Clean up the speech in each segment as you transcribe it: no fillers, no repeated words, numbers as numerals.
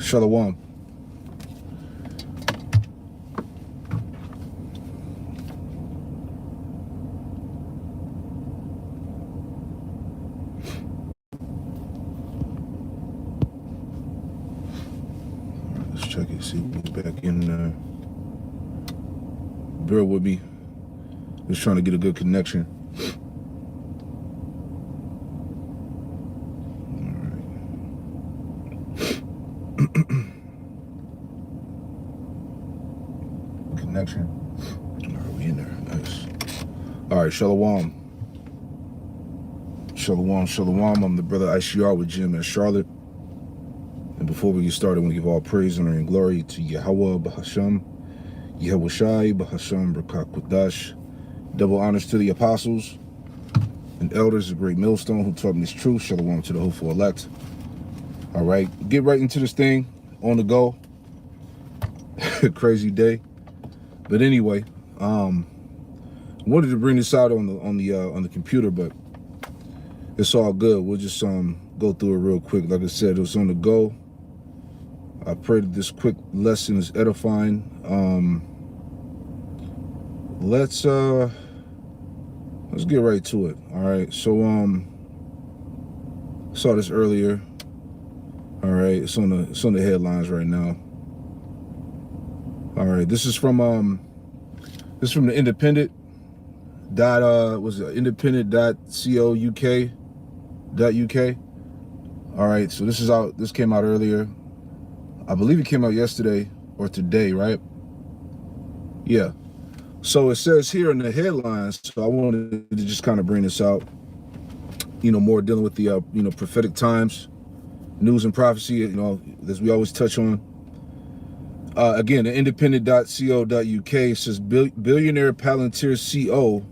Shalom. Let's check it, see if he's back in there. Bear with me. Just trying to get a good connection. Connection. All right, we in there. Nice. All right, Shalom. Shalom, Shalom. I'm the brother ICR with Jim in Charlotte. And before we get started, I want to give all praise, honor, and glory to Yahweh, Bahasham, Yahweh Shai, Bahasham, Brakak Qudash. Double honors to the apostles and elders of Great Millstone who taught me this truth. Shalom to the hopeful elect. All right, get right into this thing. On the go. Crazy day. But anyway, wanted to bring this out on the computer, but it's all good. We'll just go through it real quick. Like I said, it was on the go. I pray that this quick lesson is edifying. Let's get right to it. All right. So saw this earlier. All right, it's on the headlines right now. All right, this is from the Independent independent.co.uk. All right, so this is out. This came out earlier. I believe it came out yesterday or today, right? Yeah. So it says here in the headlines. So I wanted to just kind of bring this out. More dealing with the prophetic times. News and prophecy, as we always touch on. Again, the independent.co.uk says Billionaire Palantir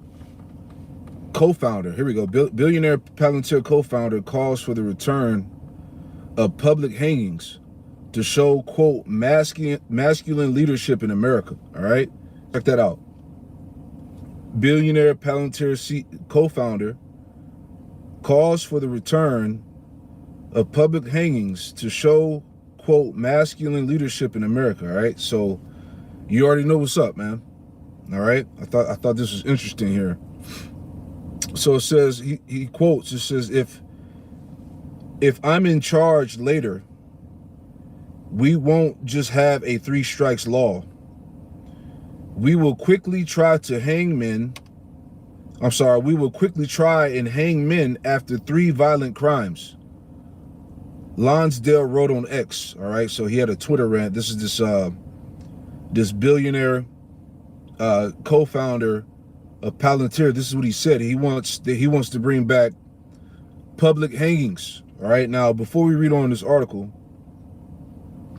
co-founder. Here we go. Billionaire Palantir co-founder calls for the return of public hangings to show, quote, masculine leadership in America. All right, check that out. Billionaire Palantir co-founder calls for the return of public hangings to show, quote, masculine leadership in America. All right, so you already know what's up, man. All right, I thought this was interesting here. So it says, he quotes, it says, if I'm in charge later, we won't just have a 3 strikes law. We will quickly try to hang men. We will quickly try and hang men after 3 violent crimes. Lonsdale wrote on X. All right, so he had a Twitter rant. This is this billionaire co-founder of Palantir. This is what he said. He wants to bring back public hangings. All right, now before we read on this article,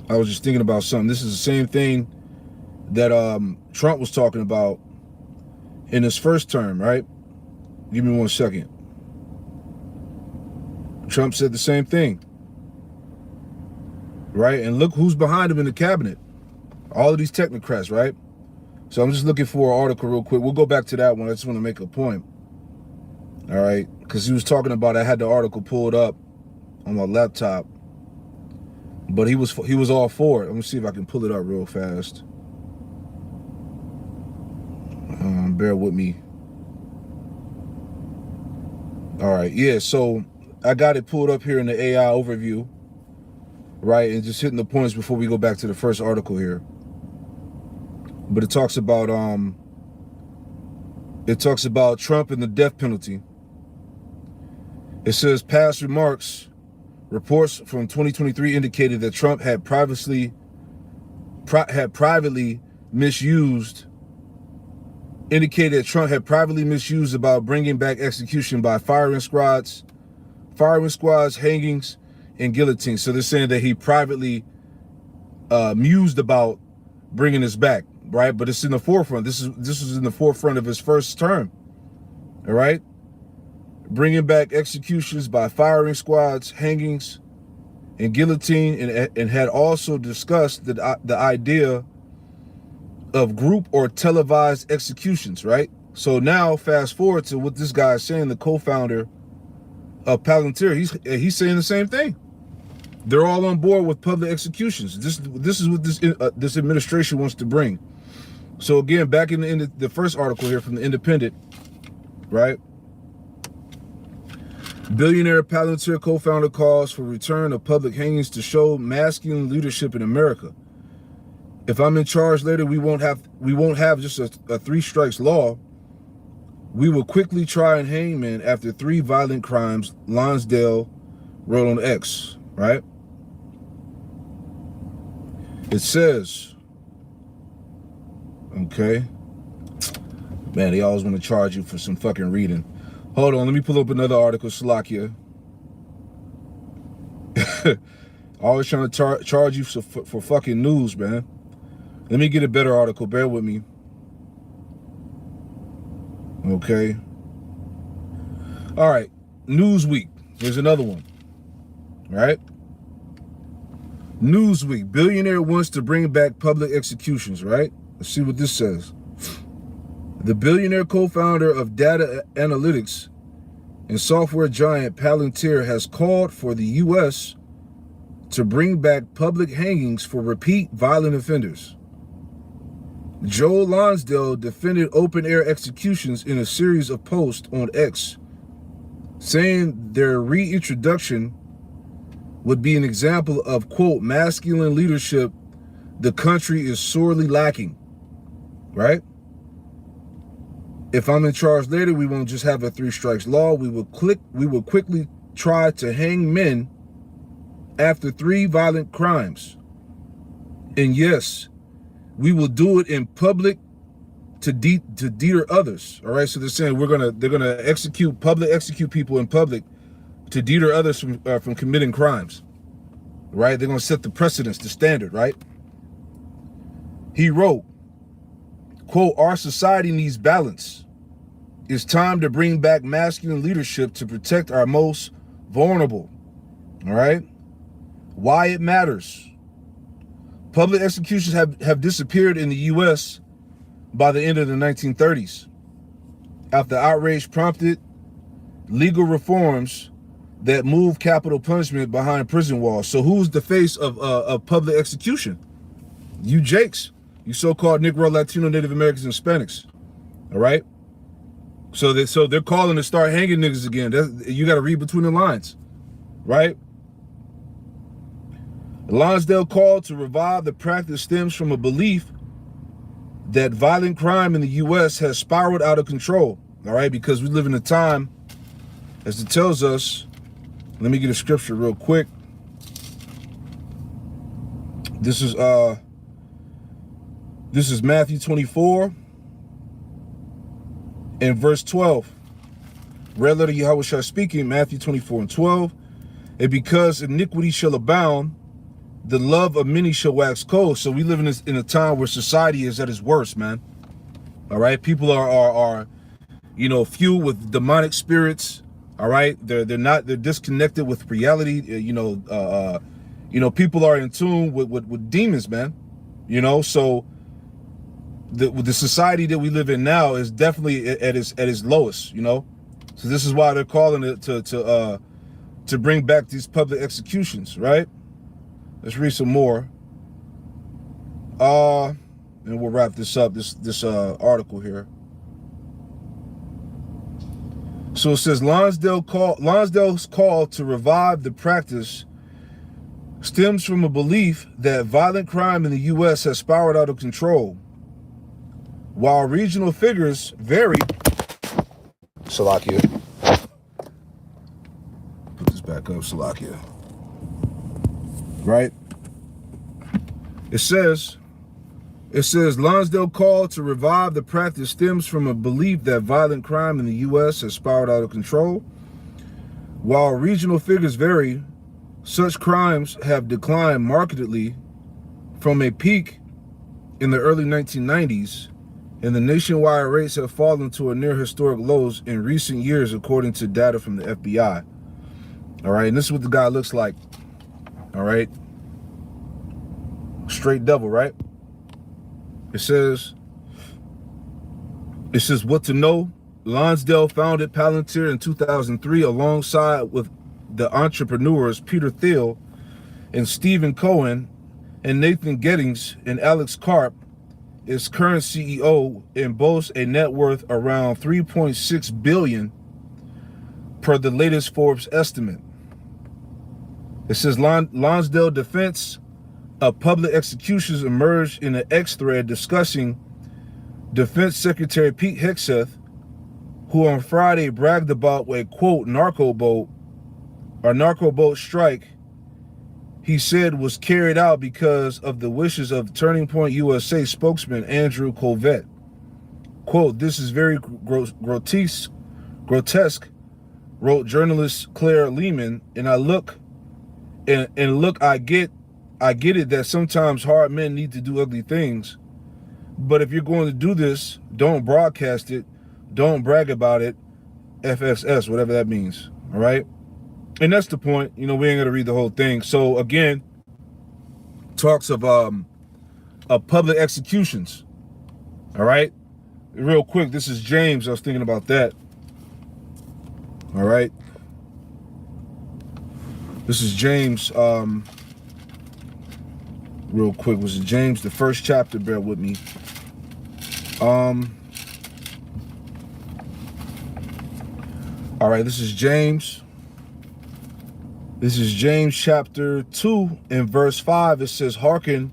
I was just thinking about something. This is the same thing that Trump was talking about in his first term, right? Give me 1 second. Trump said the same thing. Right, and look who's behind him in the cabinet. All of these technocrats, right? So I'm just looking for an article real quick. We'll go back to that one. I just want to make a point. All right, because he was talking about, I had the article pulled up on my laptop, but he was all for it. Let me see if I can pull it up real fast. Bear with me. All right, yeah. So I got it pulled up here in the AI overview. Right, and just hitting the points before we go back to the first article here. But it talks about Trump and the death penalty. It says past reports from 2023 indicated that Trump had privately misused about bringing back execution by firing squads, hangings, and guillotine. So they're saying that he privately mused about bringing this back, right? But it's in the forefront. This was in the forefront of his first term. All right, bringing back executions by firing squads, hangings, and guillotine, and had also discussed the idea of group or televised executions, right? So now fast forward to what this guy is saying, the co-founder of Palantir, he's saying the same thing. They're all on board with public executions. This is what this administration wants to bring. So again, back in the first article here from the Independent, right? Billionaire Palantir co-founder calls for return of public hangings to show masculine leadership in America. If I'm in charge later, we won't have just a 3 strikes law. We will quickly try and hang men after 3 violent crimes, Lonsdale wrote on X, right? It says, okay. Man, they always want to charge you for some fucking reading. Hold on, let me pull up another article, Salakia. Always trying to charge you for fucking news, man. Let me get a better article, bear with me. Okay. All right, Newsweek. Here's another one, right? Newsweek, billionaire wants to bring back public executions, right? Let's see what this says. The billionaire co-founder of data analytics and software giant Palantir has called for the U.S. to bring back public hangings for repeat violent offenders. Joe Lonsdale defended open-air executions in a series of posts on X, saying their reintroduction would be an example of, quote, masculine leadership the country is sorely lacking, right? If I'm in charge later, we won't just have a 3 strikes law. We will quickly try to hang men after 3 violent crimes. And yes, we will do it in public to deter others. All right, so they're saying they're gonna execute people in public to deter others from committing crimes. Right? They're gonna set the precedence, the standard, right? He wrote, quote, our society needs balance. It's time to bring back masculine leadership to protect our most vulnerable. All right? Why it matters. Public executions have disappeared in the U.S. by the end of the 1930s. After outrage prompted legal reforms that moved capital punishment behind prison walls. So who's the face of public execution? You Jakes. You so-called Negro, Latino, Native Americans, and Hispanics. All right? So they're calling to start hanging niggas again. You got to read between the lines. Right? Lonsdale called to revive the practice stems from a belief that violent crime in the U.S. has spiraled out of control. All right? Because we live in a time, as it tells us, let me get a scripture real quick. This is Matthew 24 and verse 12. Red letter Yahushua speaking, Matthew 24 and 12. And because iniquity shall abound, the love of many shall wax cold. So we live in a time where society is at its worst, man. All right, people are fueled with demonic spirits. All right, they're disconnected with reality. People are in tune with demons, man. So the society that we live in now is definitely at its lowest. So this is why they're calling it to bring back these public executions, right? Let's read some more. And we'll wrap this up. This article here. So it says Lonsdale's call to revive the practice stems from a belief that violent crime in the U.S. has spiraled out of control. While regional figures vary, Salakia. Put this back up, Salakia. Right? It says Lonsdale called to revive the practice stems from a belief that violent crime in the U.S. has spiraled out of control. While regional figures vary, such crimes have declined markedly from a peak in the early 1990s, and the nationwide rates have fallen to a near historic lows in recent years, according to data from the FBI. All right, and this is what the guy looks like. All right. Straight devil, right? It says what to know. Lonsdale founded Palantir in 2003 alongside with the entrepreneurs Peter Thiel and Stephen Cohen and Nathan Gettings and Alex Karp is current CEO and boasts a net worth around $3.6 billion per the latest Forbes estimate. It says Lonsdale defense of public executions emerged in an X thread discussing Defense Secretary Pete Hegseth, who on Friday bragged about a, quote, narco boat strike he said was carried out because of the wishes of Turning Point USA spokesman Andrew Colvett. Quote, this is very grotesque, wrote journalist Claire Lehman, and I get it that sometimes hard men need to do ugly things. But if you're going to do this, don't broadcast it, don't brag about it, FSS, whatever that means, all right? And that's the point. You know, we ain't gonna read the whole thing. So again, talks of public executions. All right, real quick. This is James. I was thinking about that. All right, this is James. Real quick, was it James? The first chapter. Bear with me. All right, this is James. This is James chapter 2 and verse 5. It says, hearken,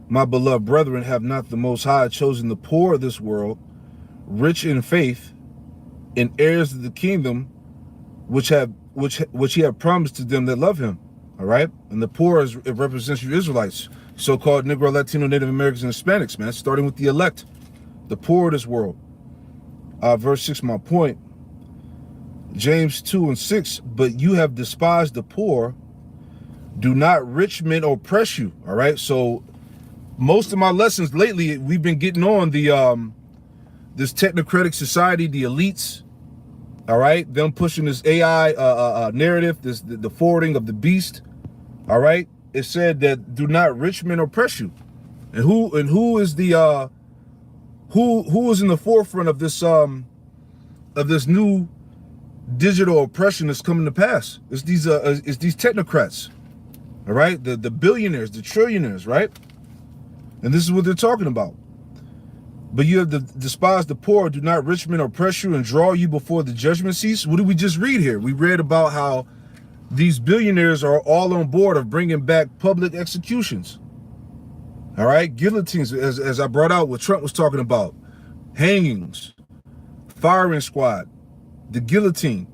my beloved brethren, have not the Most High chosen the poor of this world, rich in faith, and heirs of the kingdom, which he have promised to them that love him. All right? And the poor it represents you Israelites, so-called Negro, Latino, Native Americans, and Hispanics, man, starting with the elect, the poor of this world. Verse 6, my point. James 2 and 6, but you have despised the poor. Do not rich men oppress you. All right. So most of my lessons lately, we've been getting on the this technocratic society, the elites. All right. Them pushing this AI narrative, the forwarding of the beast. All right. It said that do not rich men oppress you. And who is the who is in the forefront of this new digital oppression that's coming to pass? It's these technocrats, all right? The billionaires, the trillionaires, right? And this is what they're talking about. But you have despised the poor, do not rich men oppress you and draw you before the judgment seats. What did we just read here? We read about how these billionaires are all on board of bringing back public executions, all right? Guillotines, as I brought out what Trump was talking about, hangings, firing squad, the guillotine,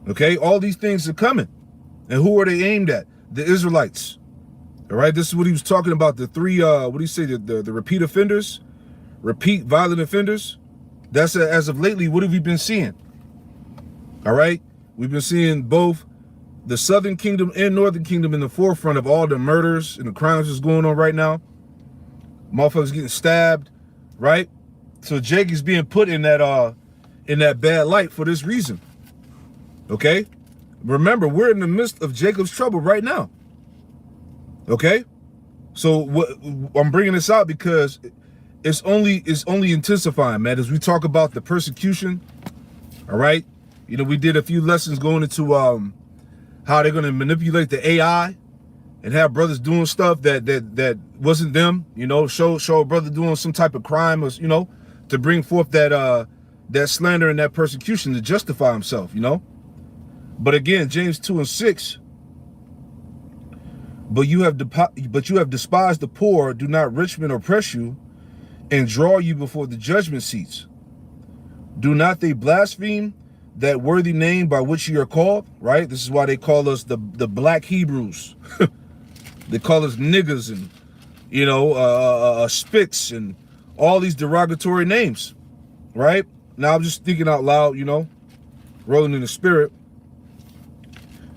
okay? All these things are coming. And who are they aimed at? The Israelites, all right? This is what he was talking about, the three, what do you say, the repeat offenders, repeat violent offenders. That's as of lately, what have we been seeing? All right? We've been seeing both the Southern Kingdom and Northern Kingdom in the forefront of all the murders and the crimes that's going on right now. Motherfuckers getting stabbed, right? So Jake is being put in that bad light for this reason, okay? Remember, we're in the midst of Jacob's trouble right now, okay? So I'm bringing this out because it's only intensifying, man, as we talk about the persecution, all right? You know, we did a few lessons going into how they're going to manipulate the AI and have brothers doing stuff that wasn't them, you know, show a brother doing some type of crime, or, you know, to bring forth that slander and that persecution to justify himself, you know. But again, James 2 and 6, but you have despised the poor, do not rich men oppress you and draw you before the judgment seats. Do not they blaspheme that worthy name by which you are called, right? This is why they call us the black Hebrews. They call us niggas and, you know, spics and all these derogatory names, right? Now I'm just thinking out loud, you know, rolling in the spirit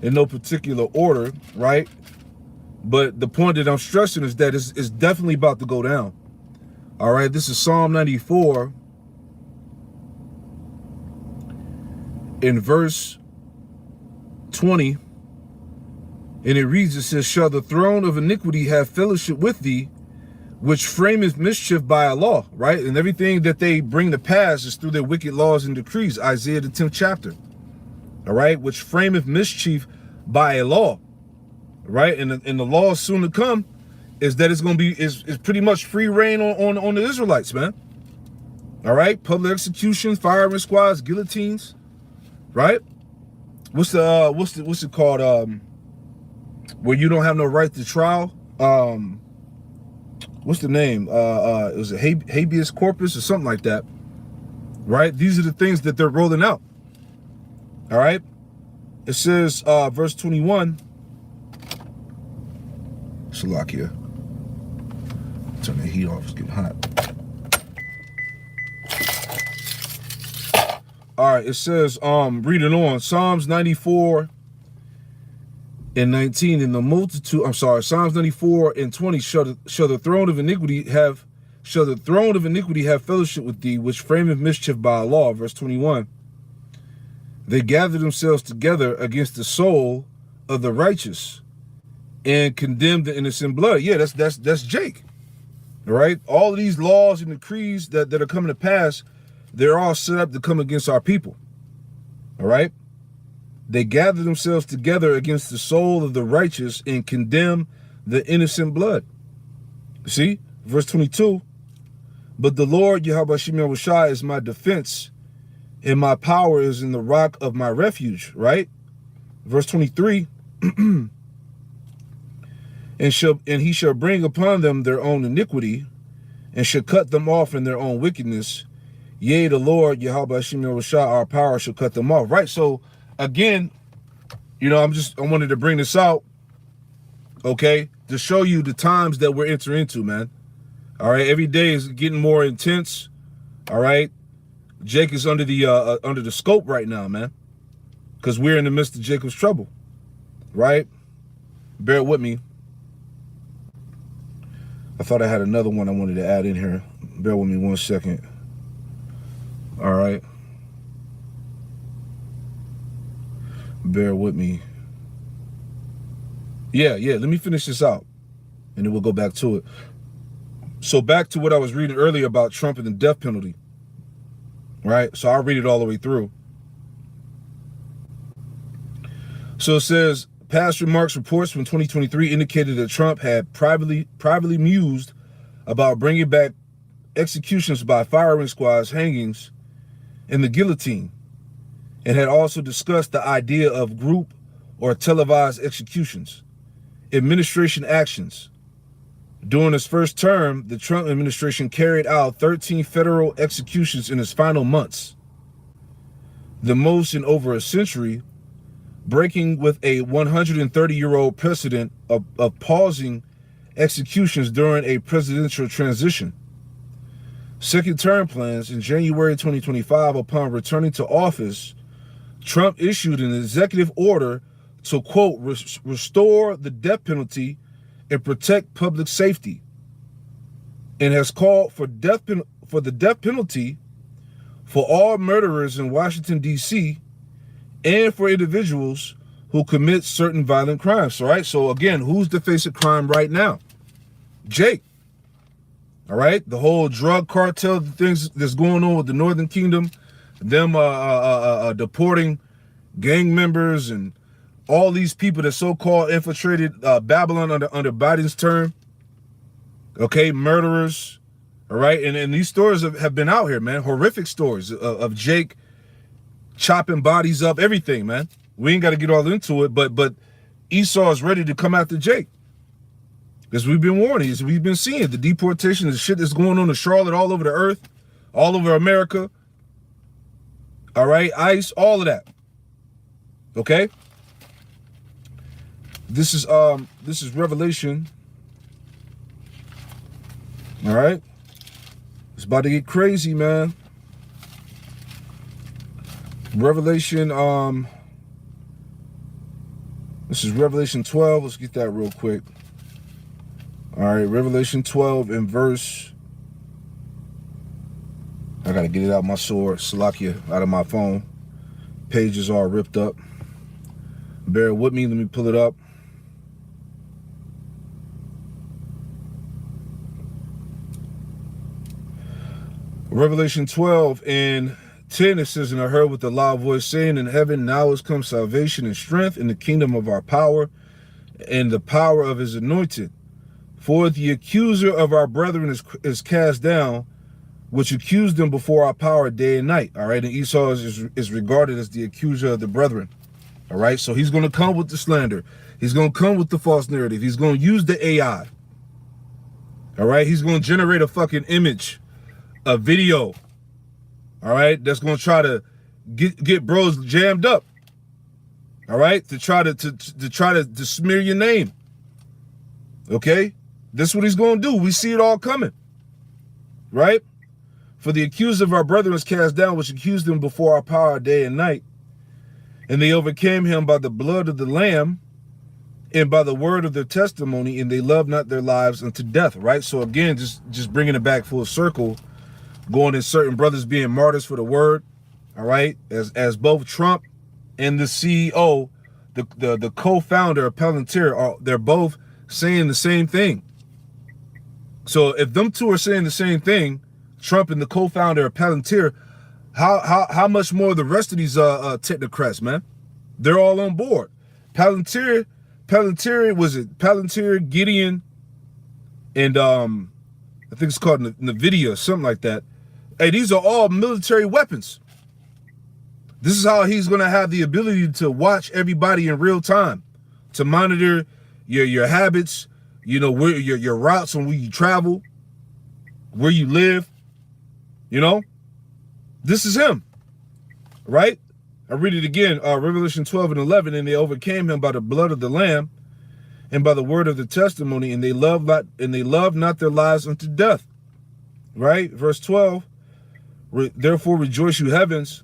in no particular order, right? But the point that I'm stressing is that it's definitely about to go down. All right, this is Psalm 94 in verse 20. And it reads, it says, shall the throne of iniquity have fellowship with thee, which frameth mischief by a law, right? And everything that they bring to pass is through their wicked laws and decrees. Isaiah the 10th chapter, all right? Which frameth mischief by a law, right? And the law soon to come is that it's going to be is pretty much free reign on the Israelites, man. All right, public executions, firing squads, guillotines, right? What's it called? Where you don't have no right to trial. What's the name? It was a habeas corpus or something like that, right? These are the things that they're rolling out. All right. It says, verse 21. Shalakia. Turn the heat off. It's getting hot. All right. It says, reading on, Psalms 94 and 19, in the multitude, Psalms 94 and 20, shall the throne of iniquity have fellowship with thee, which frameth mischief by a law. Verse 21. They gather themselves together against the soul of the righteous and condemn the innocent blood. Yeah, that's Jake. All right. All of these laws and decrees that are coming to pass, they're all set up to come against our people. All right. They gather themselves together against the soul of the righteous and condemn the innocent blood. See, verse 22, but the Lord, Yahweh Shem Shai, is my defense, and my power is in the rock of my refuge, right? Verse 23, and he shall bring upon them their own iniquity, and shall cut them off in their own wickedness. Yea, the Lord, Yahweh Shem Shai, our power shall cut them off, right? So, again, you know, I wanted to bring this out, okay, to show you the times that we're entering into, man. All right, every day is getting more intense. All right, Jake is under the scope right now, man, because we're in the midst of Jacob's trouble, right? Bear with me. I thought I had another one I wanted to add in here. Bear with me 1 second. All right. Bear with me. Yeah, let me finish this out, and then we'll go back to it. So back to what I was reading earlier about Trump and the death penalty, right? So I'll read it all the way through. So it says, past reports from 2023 indicated that Trump had privately mused about bringing back executions by firing squads, hangings, and the guillotine, and had also discussed the idea of group or televised executions, administration actions. During his first term, the Trump administration carried out 13 federal executions in its final months, the most in over a century, breaking with a 130-year-old precedent of pausing executions during a presidential transition. Second term plans in January 2025, upon returning to office, Trump issued an executive order to, quote, restore the death penalty and protect public safety, and has called for the death penalty for all murderers in Washington, D.C., and for individuals who commit certain violent crimes. All right, so again, who's the face of crime right now? Jake. All right, the whole drug cartel things that's going on with the Northern Kingdom, them deporting gang members and all these people that so-called infiltrated Babylon under Biden's term. Okay, murderers. All right, and these stories have been out here, man. Horrific stories of Jake chopping bodies up, everything, man. We ain't got to get all into it, but Esau is ready to come after Jake. Because we've been warning, we've been seeing the deportation, the shit that's going on in Charlotte, all over the earth, all over America. All right, ICE, all of that. Okay? This is Revelation. All right? It's about to get crazy, man. Revelation, this is Revelation 12. Let's get that real quick. All right, Revelation 12 and verse, I got to get it out my sword, Salakia, out of my phone. Pages are ripped up. Bear with me, let me pull it up. Revelation 12 and 10, it says, and I heard with a loud voice saying in heaven, now has come salvation and strength in the kingdom of our power and the power of his anointed. For the accuser of our brethren is cast down, which accused them before our power day and night. All right, and Esau is regarded as the accuser of the brethren. All right, so he's going to come with the slander. He's going to come with the false narrative. He's going to use the AI. All right, he's going to generate a fucking image, a video. All right, that's going to try to get bros jammed up. All right, to try to smear your name. Okay, that's what he's going to do. We see it all coming. Right? For the accuser of our brethren is cast down, which accused them before our power day and night. And they overcame him by the blood of the Lamb and by the word of their testimony, and they loved not their lives unto death. Right? So again, just bringing it back full circle, going in certain brothers being martyrs for the word. All right? As both Trump and the CEO, the co-founder of Palantir, they're both saying the same thing. So if them two are saying the same thing, Trump and the co-founder of Palantir, how much more the rest of these technocrats, man? They're all on board. Palantir, was it Palantir, Gideon, and I think it's called NVIDIA, something like that. Hey, these are all military weapons. This is how he's going to have the ability to watch everybody in real time, to monitor your habits, you know, where your routes and where you travel, where you live. You know, this is him, right? I read it again, Revelation 12 and 11, and they overcame him by the blood of the Lamb and by the word of the testimony, and they loved not their lives unto death, right? Verse 12, therefore rejoice, you heavens,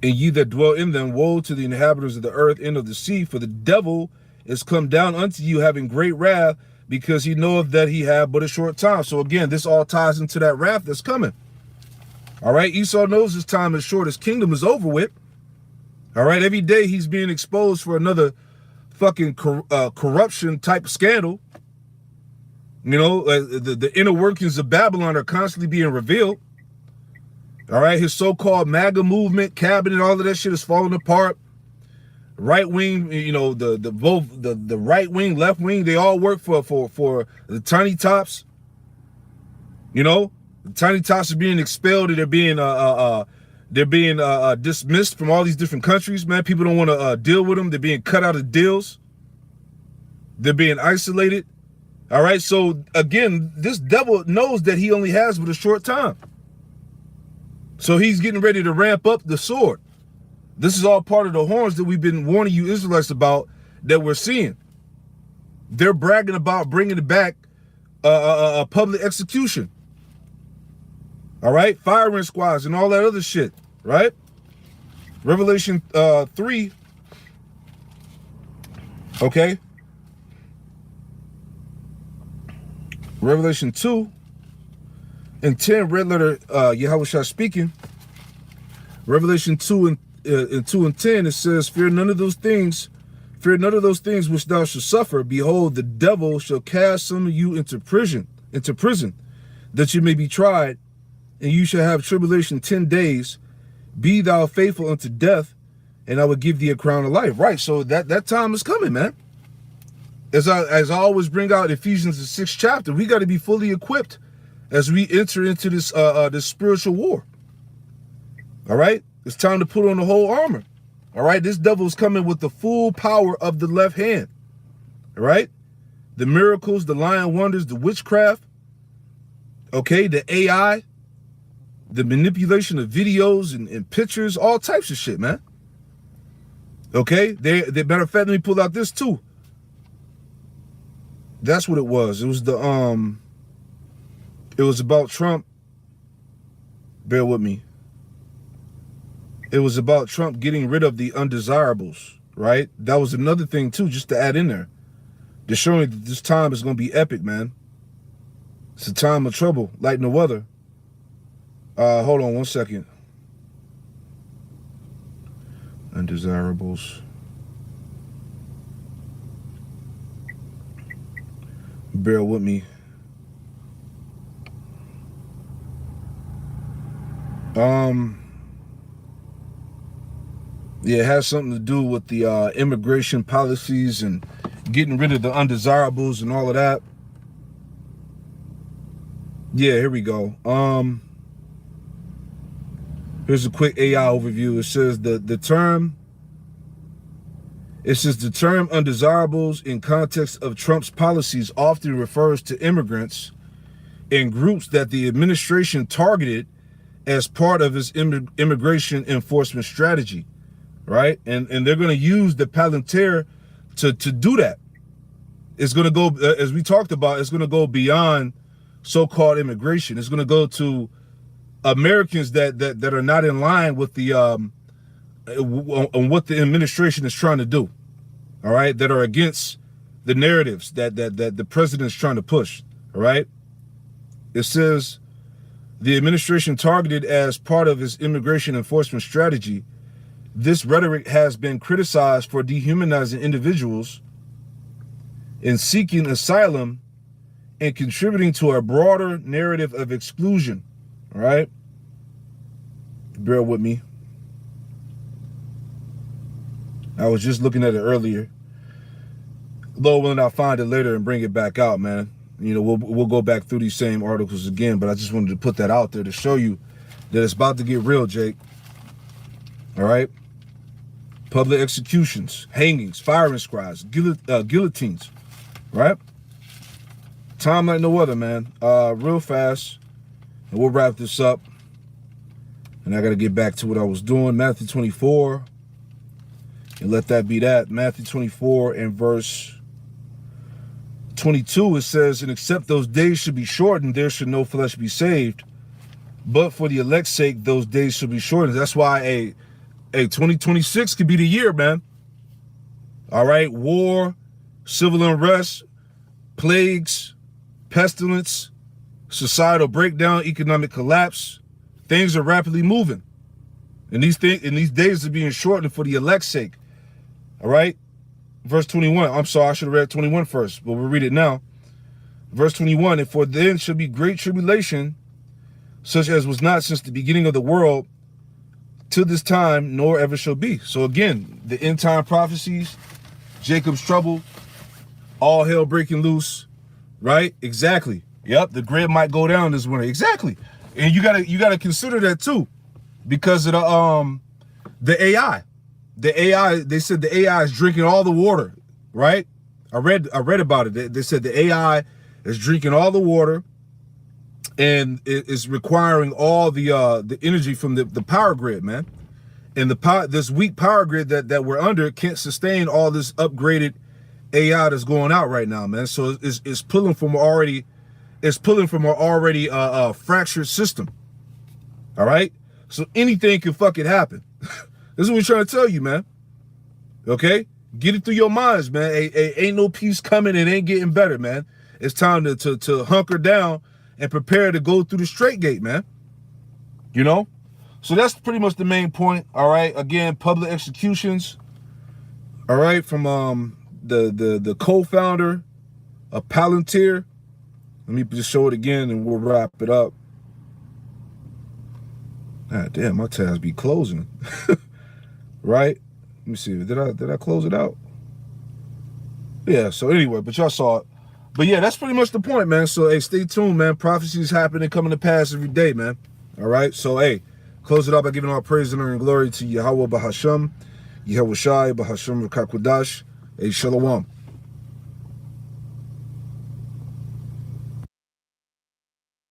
and ye that dwell in them. Woe to the inhabitants of the earth and of the sea, for the devil is come down unto you, having great wrath, because he knoweth that he had but a short time. So again, this all ties into that wrath that's coming. All right, Esau knows his time is short. His kingdom is over with. All right, every day he's being exposed for another fucking corruption type scandal. You know, the inner workings of Babylon are constantly being revealed. All right, his so-called MAGA movement, cabinet, all of that shit is falling apart. Right wing, you know, both the right wing, left wing, they all work for the tiny tots. You know, the tiny tots are being expelled, and they're being dismissed from all these different countries. Man, people don't want to deal with them. They're being cut out of deals. They're being isolated. All right, so again, this devil knows that he only has but a short time. So he's getting ready to ramp up the sword. This is all part of the horns that we've been warning you Israelites about that we're seeing. They're bragging about bringing it back a public execution. All right? Firing squads and all that other shit, right? Revelation 3, okay? Revelation 2 and 10, red letter, Yahushua speaking. Revelation 2 and 2 and 10, it says, fear none of those things which thou shalt suffer. Behold, the devil shall cast some of you into prison, that you may be tried, and you shall have tribulation 10 days. Be thou faithful unto death, and I will give thee a crown of life. Right, so that time is coming, man. As I always bring out Ephesians the 6th chapter, we got to be fully equipped as we enter into this spiritual war. All right, it's time to put on the whole armor. All right, this devil's coming with the full power of the left hand. All right, the miracles, the lying wonders, the witchcraft. Okay, the AI, the manipulation of videos and pictures, all types of shit, man. Okay, they matter of fact, let me pull out this too. That's what it was. It was it was about Trump. Bear with me. It was about Trump getting rid of the undesirables, right? That was another thing too, just to add in there. They're showing that this time is going to be epic, man. It's a time of trouble, like no other. Hold on one second. Undesirables. Bear with me. Yeah, it has something to do with the immigration policies and getting rid of the undesirables and all of that. Yeah, here we go. Here's a quick AI overview. It says the term undesirables in context of Trump's policies often refers to immigrants and groups that the administration targeted as part of its immigration enforcement strategy, right? And they're going to use the Palantir to do that. It's going to go, as we talked about, it's going to go beyond so-called immigration. It's going to go to Americans that are not in line with the on what the administration is trying to do. All right, that are against the narratives that the president is trying to push. All right. It says the administration targeted as part of its immigration enforcement strategy. This rhetoric has been criticized for dehumanizing individuals in seeking asylum and contributing to a broader narrative of exclusion. All right. Bear with me. I was just looking at it earlier. Lord willing, I'll find it later and bring it back out, man. You know, we'll go back through these same articles again, but I just wanted to put that out there to show you that it's about to get real, Jake. All right. Public executions, hangings, firing squads, guillotines. Right. Time like no other, man. Real fast, and we'll wrap this up. And I got to get back to what I was doing. Matthew 24. And let that be that. Matthew 24 and verse 22, it says, and except those days should be shortened, there should no flesh be saved. But for the elect's sake, those days should be shortened. That's why 2026 could be the year, man. All right. War, civil unrest, plagues, pestilence, societal breakdown, economic collapse. Things are rapidly moving. And these days are being shortened for the elect's sake. All right. Verse 21. I'm sorry, I should have read 21 first, but we'll read it now. Verse 21. And for then shall be great tribulation, such as was not since the beginning of the world to this time, nor ever shall be. So again, the end time prophecies, Jacob's trouble, all hell breaking loose, right? Exactly. Yep. The grid might go down this winter. Exactly. And you gotta consider that too, because of the AI. The AI, they said the AI is drinking all the water, right? I read about it. They said the AI is drinking all the water, and it is requiring all the energy from the power grid, man. And this weak power grid that we're under can't sustain all this upgraded AI that's going out right now, man. So it's pulling from already fractured system. All right. So anything can fucking happen. This is what we're trying to tell you, man. Okay? Get it through your minds, man. Ain't no peace coming. It ain't getting better, man. It's time to hunker down and prepare to go through the straight gate, man. You know? So that's pretty much the main point. All right. Again, public executions. All right. From the co-founder of Palantir. Let me just show it again and we'll wrap it up. God damn, my tabs be closing. Right? Let me see. Did I close it out? Yeah, so anyway, but y'all saw it. But yeah, that's pretty much the point, man. So hey, stay tuned, man. Prophecies happening, coming to pass every day, man. All right. So hey, close it up by giving all praise, honor, and glory to Yahweh Bahasham, Yahweh Shai, Bahasham Rakakwadash. Hey, Shalom.